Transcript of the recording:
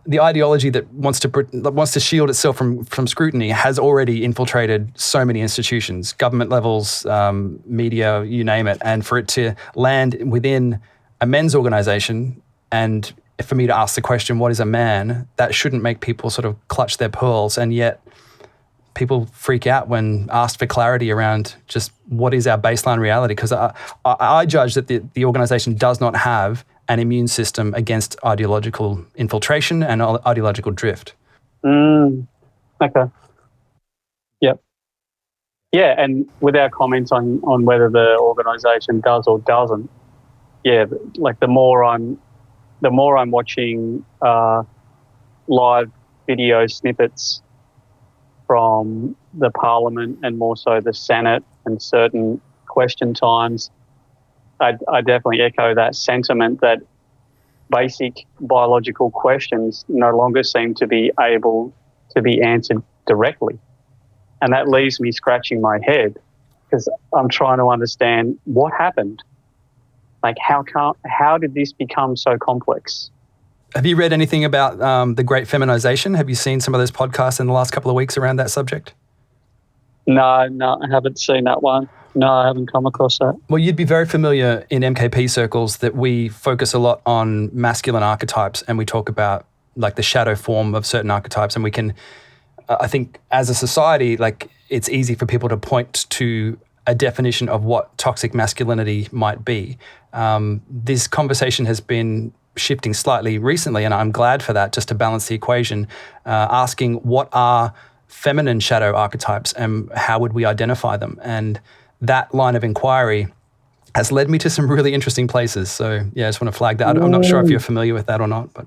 the ideology that wants to shield itself from scrutiny has already infiltrated so many institutions, government levels, media, you name it. And for it to land within a men's organization, and for me to ask the question, what is a man, that shouldn't make people sort of clutch their pearls. And yet people freak out when asked for clarity around just what is our baseline reality. Because I judge that the organization does not have an immune system against ideological infiltration and ideological drift. Okay. Yep. Yeah, and with our comments on whether the organisation does or doesn't, yeah, like the more I'm watching live video snippets from the Parliament and more so the Senate and certain question times, I definitely echo that sentiment that basic biological questions no longer seem to be able to be answered directly. And that leaves me scratching my head because I'm trying to understand what happened. Like, how did this become so complex? Have you read anything about the Great Feminization? Have you seen some of those podcasts in the last couple of weeks around that subject? No, I haven't seen that one. No, I haven't come across that. Well, you'd be very familiar in MKP circles that we focus a lot on masculine archetypes, and we talk about like the shadow form of certain archetypes. And we can, I think as a society, like it's easy for people to point to a definition of what toxic masculinity might be. This conversation has been shifting slightly recently, and I'm glad for that, just to balance the equation, asking what are feminine shadow archetypes and how would we identify them? And that line of inquiry has led me to some really interesting places. So yeah, I just want to flag that. I'm not sure if you're familiar with that or not, but...